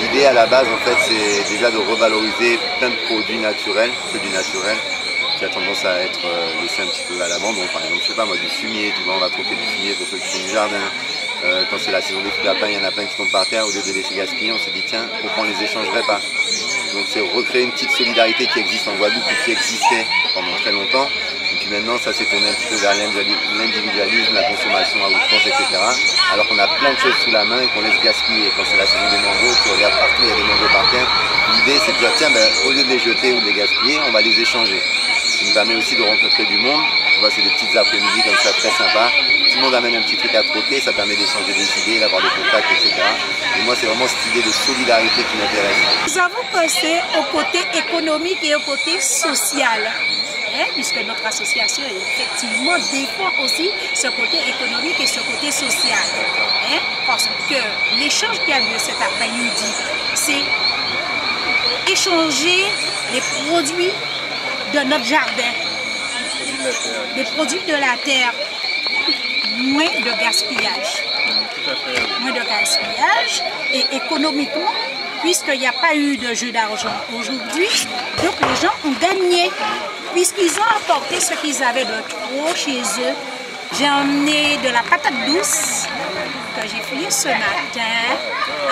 L'idée à la base, en fait, c'est déjà de revaloriser plein de produits naturels, que du naturel, qui a tendance à être laissé un petit peu à l'abandon. Par exemple, je sais pas moi, du fumier, tu vois, on va troquer du fumier pour ceux qui font du jardin. Quand c'est la saison des fruits à pain, il y en a plein qui tombent par terre. Au lieu de les laisser gaspiller, on s'est dit tiens, pourquoi on les échangerait pas? Donc c'est recréer une petite solidarité qui existe en Guadeloupe ou qui existait pendant très longtemps. Et puis maintenant, ça s'est tourné un petit peu vers l'individualisme, la consommation à outrance, etc. Alors qu'on a plein de choses sous la main et qu'on laisse gaspiller. Quand c'est la saison des mangos, tu regardes partout, il y a des mangos par terre. L'idée, c'est de dire tiens, au lieu de les jeter ou de les gaspiller, on va les échanger. Ça nous permet aussi de rencontrer du monde. Tu vois, c'est des petites après-midi comme ça, très sympa. Tout le monde amène un petit truc à troquer, ça permet d'échanger des idées, d'avoir des contacts, etc. Et moi, c'est vraiment cette idée de solidarité qui m'intéresse. Nous avons pensé au côté économique et au côté social, puisque notre association effectivement défend aussi ce côté économique et ce côté social. Parce que l'échange qui a lieu cet après-midi, c'est échanger les produits de notre jardin, les produits de la terre. Moins de gaspillage. Moins de gaspillage et économiquement, puisqu'il n'y a pas eu de jeu d'argent aujourd'hui, donc les gens ont gagné, puisqu'ils ont apporté ce qu'ils avaient de trop chez eux. J'ai emmené de la patate douce que j'ai fouillée ce matin.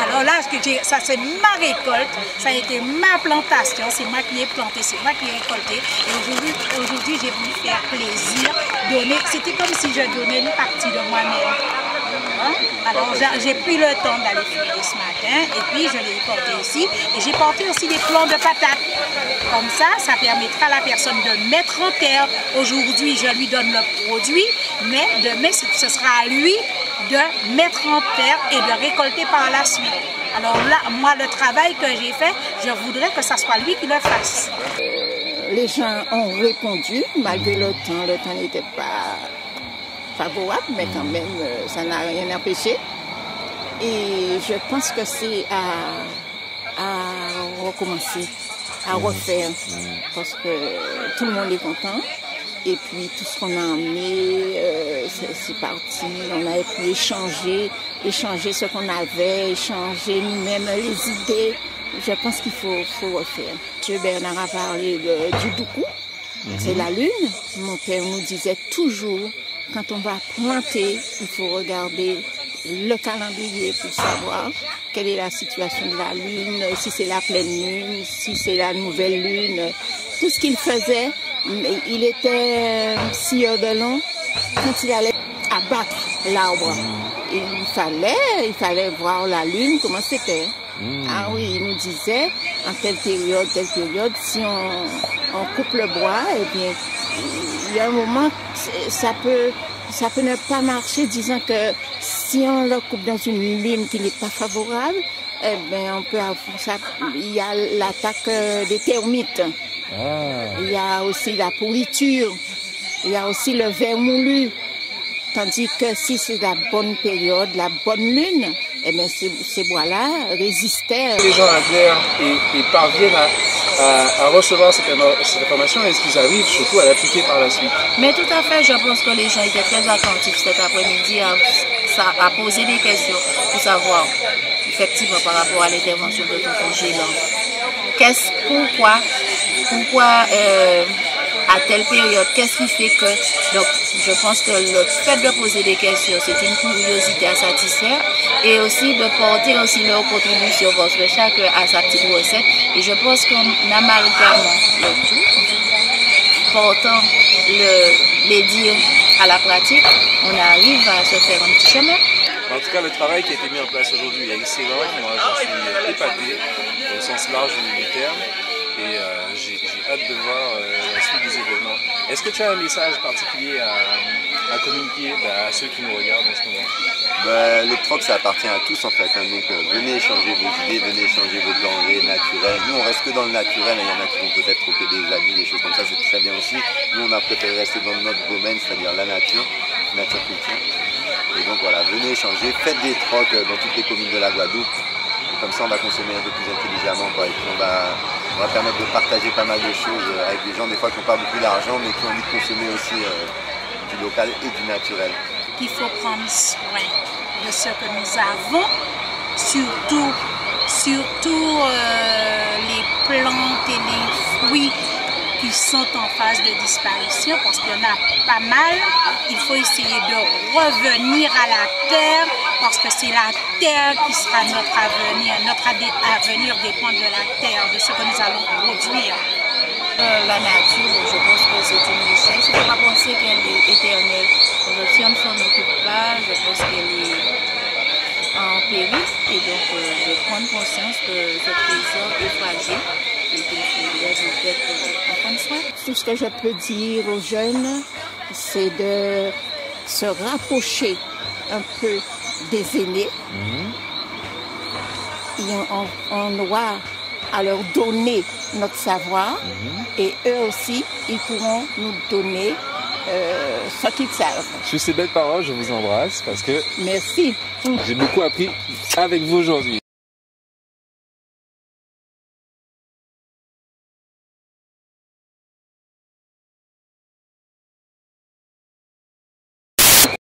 Alors là, ça c'est ma récolte, ça a été ma plantation, c'est moi qui ai planté, c'est moi qui ai récolté. Et aujourd'hui j'ai voulu faire plaisir, donner. C'était comme si je donnais une partie de moi-même. Alors j'ai pris le temps d'aller fouiller ce matin et puis je l'ai porté ici. Et j'ai porté aussi des plants de patates. Comme ça permettra à la personne de mettre en terre. Aujourd'hui, je lui donne le produit, mais demain, ce sera à lui de mettre en terre et de récolter par la suite. Alors là, moi, le travail que j'ai fait, je voudrais que ce soit lui qui le fasse. Les gens ont répondu, malgré le temps n'était pas favorable, mais quand même, ça n'a rien empêché. Et je pense que c'est à recommencer, à refaire, parce que tout le monde est content. Et puis tout ce qu'on a emmené, c'est parti. On a pu échanger ce qu'on avait, échanger nous-mêmes les idées. Je pense qu'il faut refaire. M. Bernard a parlé du doukou, c'est la lune. Mon père nous disait toujours, quand on va planter, il faut regarder le calendrier pour savoir quelle est la situation de la lune, si c'est la pleine lune, si c'est la nouvelle lune. Tout ce qu'il faisait, il était scieur de long quand il allait abattre l'arbre. Il fallait voir la lune, comment c'était. Ah oui, il nous disait, en telle période, si on coupe le bois, eh bien, il y a un moment, ça peut ne pas marcher, disant que si on le coupe dans une lune qui n'est pas favorable, eh bien, on peut avoir ça. Il y a l'attaque des termites. Il y a aussi la pourriture. Il y a aussi le ver moulu. Tandis que si c'est la bonne période, la bonne lune, eh bien, ces bois-là résistaient. Les gens adhèrent et parviennent à recevoir cette information, est-ce qu'ils arrivent surtout à l'appliquer par la suite? Mais tout à fait, je pense que les gens étaient très attentifs cet après-midi à poser des questions pour savoir effectivement par rapport à l'intervention de Tonton Gélan. Pourquoi à telle période, qu'est-ce qui fait que... Donc, je pense que le fait de poser des questions, c'est une curiosité à satisfaire et aussi de porter aussi leur contribution parce que chacun a sa petite recette. Et je pense qu'en amalgamant le tout, portant les dires à la pratique, on arrive à se faire un petit chemin. En tout cas, le travail qui a été mis en place aujourd'hui est excellent. Moi, j'en suis épaté au sens large du terme. Et j'ai hâte de voir la suite des événements. Est-ce que tu as un message particulier à communiquer à ceux qui nous regardent en ce moment? Le troc, ça appartient à tous en fait. Donc venez échanger vos idées, venez échanger vos denrées naturelles. Nous, on reste que dans le naturel. Il y en a qui vont peut-être troquer des habits, des choses comme ça, c'est très bien aussi. Nous, on a préféré rester dans notre domaine, c'est-à-dire la nature culture. Et donc voilà, venez échanger, faites des trocs dans toutes les communes de la Guadeloupe. Comme ça, on va consommer un peu plus intelligemment, quoi. Et puis on va permettre de partager pas mal de choses avec des gens, des fois qui n'ont pas beaucoup d'argent, mais qui ont envie de consommer aussi du local et du naturel. Il faut prendre soin de ce que nous avons, surtout surtout les plantes et les fruits qui sont en phase de disparition, parce qu'il y en a pas mal. Il faut essayer de revenir à la terre, parce que c'est la terre qui sera notre avenir. Notre avenir dépend de la terre, de ce que nous allons produire. La nature, je pense que c'est une richesse. Il ne faut pas penser qu'elle est éternelle. Si on ne s'en occupe pas, je pense qu'elle est en péril. Et donc, de prendre conscience que ce trésor est fragile et qu'il faudrait peut-être en prendre soin. Tout ce que je peux dire aux jeunes, c'est de se rapprocher un peu des aînés. Et on doit à leur donner notre savoir et eux aussi, ils pourront nous donner ce qu'ils savent. Sur ces belles paroles, je vous embrasse parce que merci. J'ai beaucoup appris avec vous aujourd'hui.